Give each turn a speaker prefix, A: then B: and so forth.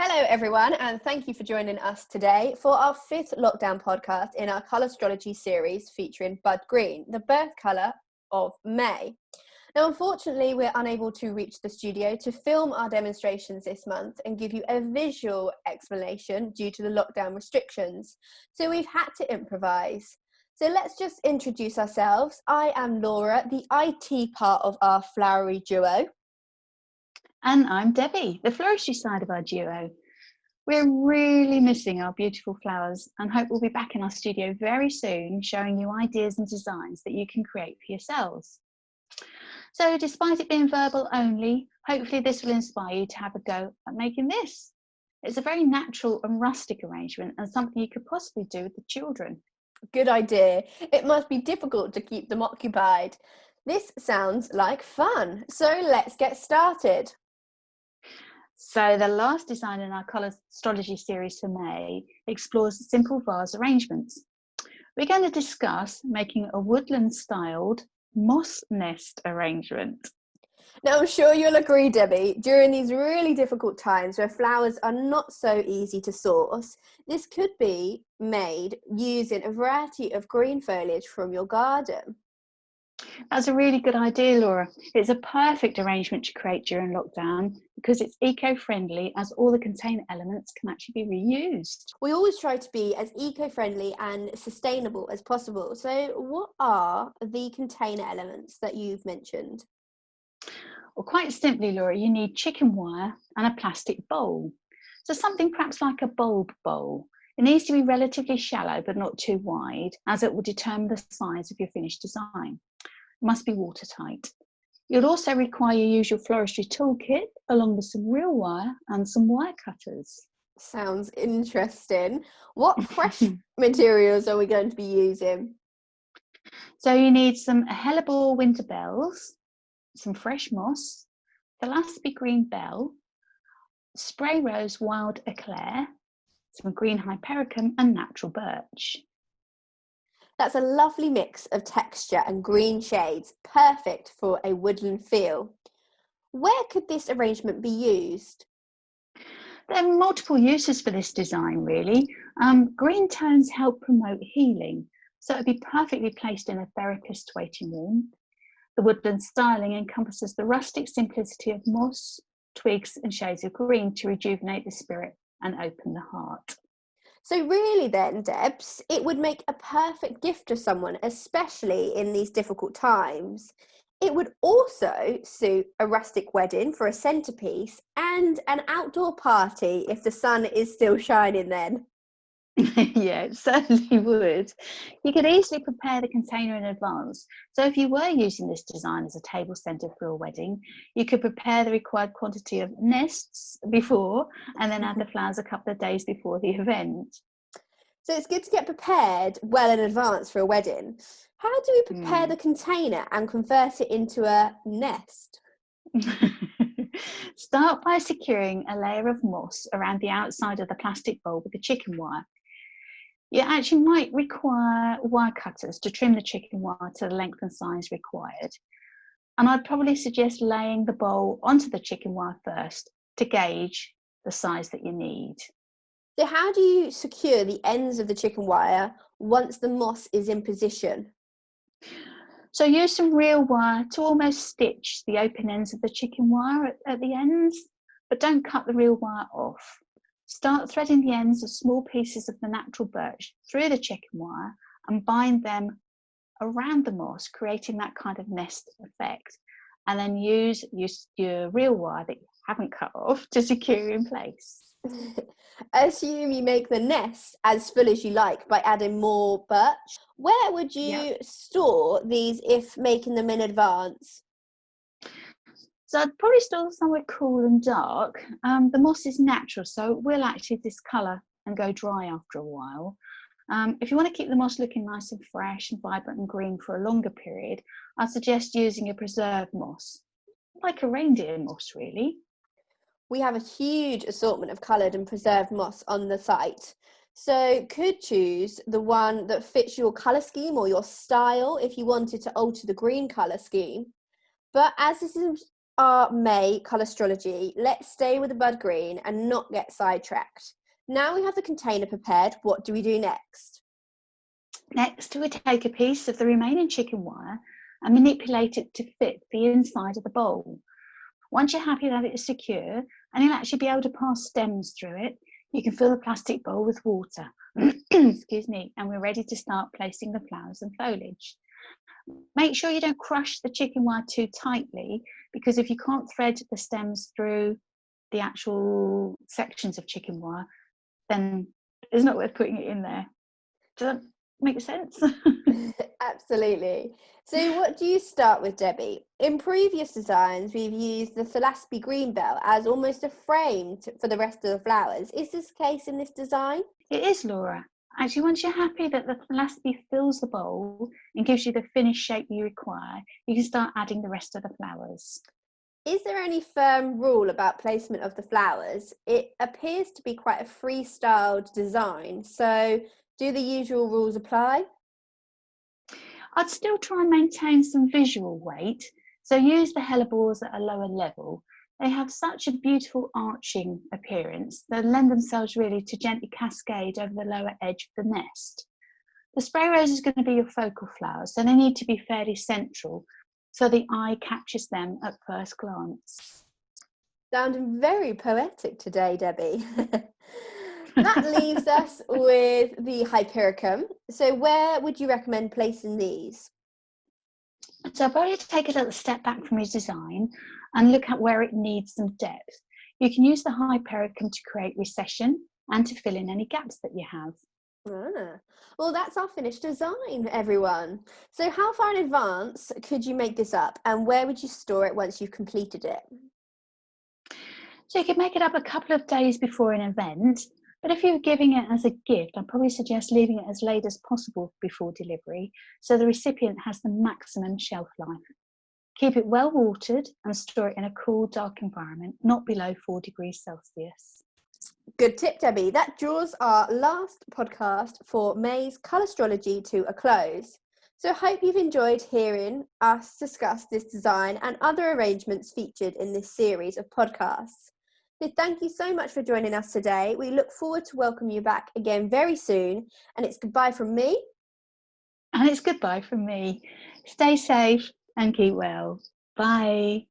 A: Hello everyone, and thank you for joining us today for our 5th lockdown podcast in our colour astrology series featuring Bud Green, the birth colour of May. Now, unfortunately, we're unable to reach the studio to film our demonstrations this month and give you a visual explanation due to the lockdown restrictions. So we've had to improvise. So let's just introduce ourselves. I am Laura, the IT part of our flowery duo.
B: And I'm Debbie, the floristry side of our duo. We're really missing our beautiful flowers and hope we'll be back in our studio very soon, showing you ideas and designs that you can create for yourselves. So despite it being verbal only, hopefully this will inspire you to have a go at making this. It's a very natural and rustic arrangement and something you could possibly do with the children.
A: Good idea. It must be difficult to keep them occupied. This sounds like fun. So let's get started.
B: So the last design in our colour astrology series for May explores simple vase arrangements. We're going to discuss making a woodland styled moss nest arrangement.
A: Now, I'm sure you'll agree, Debbie, during these really difficult times where flowers are not so easy to source, this could be made using a variety of green foliage from your garden.
B: That's a really good idea, Laura. It's a perfect arrangement to create during lockdown because it's eco-friendly as all the container elements can actually be reused.
A: We always try to be as eco-friendly and sustainable as possible. So what are the container elements that you've mentioned?
B: Well, quite simply, Laura, you need chicken wire and a plastic bowl. So something perhaps like a bulb bowl. It needs to be relatively shallow but not too wide, as it will determine the size of your finished design. It must be watertight. You'll also require your usual floristry toolkit along with some real wire and some wire cutters.
A: Sounds interesting. What fresh materials are we going to be using?
B: So you need some hellebore winter bells, some fresh moss, Philosophy green bell, spray rose wild eclair, some green hypericum and natural birch.
A: That's a lovely mix of texture and green shades, perfect for a woodland feel. Where could this arrangement be used?
B: There are multiple uses for this design, really. Green tones help promote healing, so it would be perfectly placed in a therapist's waiting room. The woodland styling encompasses the rustic simplicity of moss, twigs and shades of green to rejuvenate the spirit and open the heart.
A: So really then, Debs, it would make a perfect gift to someone, especially in these difficult times. It would also suit a rustic wedding for a centrepiece and an outdoor party if the sun is still shining then.
B: Yeah, it certainly would. You could easily prepare the container in advance. So if you were using this design as a table centre for a wedding, you could prepare the required quantity of nests before and then add the flowers a couple of days before the event.
A: So it's good to get prepared well in advance for a wedding. How do we prepare the container and convert it into a nest?
B: Start by securing a layer of moss around the outside of the plastic bowl with the chicken wire. You actually might require wire cutters to trim the chicken wire to the length and size required. And I'd probably suggest laying the bowl onto the chicken wire first to gauge the size that you need.
A: So how do you secure the ends of the chicken wire once the moss is in position?
B: So use some real wire to almost stitch the open ends of the chicken wire at the ends, but don't cut the real wire off. Start threading the ends of small pieces of the natural birch through the chicken wire and bind them around the moss, creating that kind of nest effect. And then use your real wire that you haven't cut off to secure in place.
A: Assume you make the nest as full as you like by adding more birch. Where would you store these if making them in advance?
B: So I'd probably store them somewhere cool and dark. The moss is natural, so it will actually discolour and go dry after a while. If you want to keep the moss looking nice and fresh and vibrant and green for a longer period, I'd suggest using a preserved moss, like a reindeer moss really.
A: We have a huge assortment of coloured and preserved moss on the site. So could choose the one that fits your colour scheme or your style if you wanted to alter the green colour scheme. But as this is our May colour astrology, let's stay with the bud green and not get sidetracked. Now we have the container prepared, what do we do next?
B: Next, we take a piece of the remaining chicken wire and manipulate it to fit the inside of the bowl. Once you're happy that it is secure and you'll actually be able to pass stems through it, you can fill the plastic bowl with water. Excuse me, and we're ready to start placing the flowers and foliage. Make sure you don't crush the chicken wire too tightly, because if you can't thread the stems through the actual sections of chicken wire, then it's not worth putting it in there. Does that make sense?
A: Absolutely. So what do you start with, Debbie? In previous designs, we've used the Thalaspi green belt as almost a frame for the rest of the flowers. Is this the case in this design?
B: It is, Laura. Actually, once you're happy that the Thalaspi fills the bowl and gives you the finished shape you require, you can start adding the rest of the flowers.
A: Is there any firm rule about placement of the flowers? It appears to be quite a freestyled design, so do the usual rules apply?
B: I'd still try and maintain some visual weight, so use the hellebores at a lower level. They have such a beautiful arching appearance. They lend themselves really to gently cascade over the lower edge of the nest. The spray rose is going to be your focal flower, so they need to be fairly central, so the eye captures them at first glance.
A: Sounding very poetic today, Debbie. That leaves us with the hypericum. So where would you recommend placing these?
B: So I'll probably take a little step back from your design and look at where it needs some depth. You can use the hypericum to create recession and to fill in any gaps that you have.
A: Well, that's our finished design, everyone. So how far in advance could you make this up, and where would you store it once you've completed it?
B: So you could make it up a couple of days before an event, but if you're giving it as a gift, I'd probably suggest leaving it as late as possible before delivery, so the recipient has the maximum shelf life. Keep it well watered and store it in a cool, dark environment, not below 4 degrees Celsius.
A: Good tip, Debbie. That draws our last podcast for May's colour astrology to a close. So I hope you've enjoyed hearing us discuss this design and other arrangements featured in this series of podcasts. So thank you so much for joining us today. We look forward to welcoming you back again very soon. And it's goodbye from me.
B: And it's goodbye from me. Stay safe and keep well. Bye.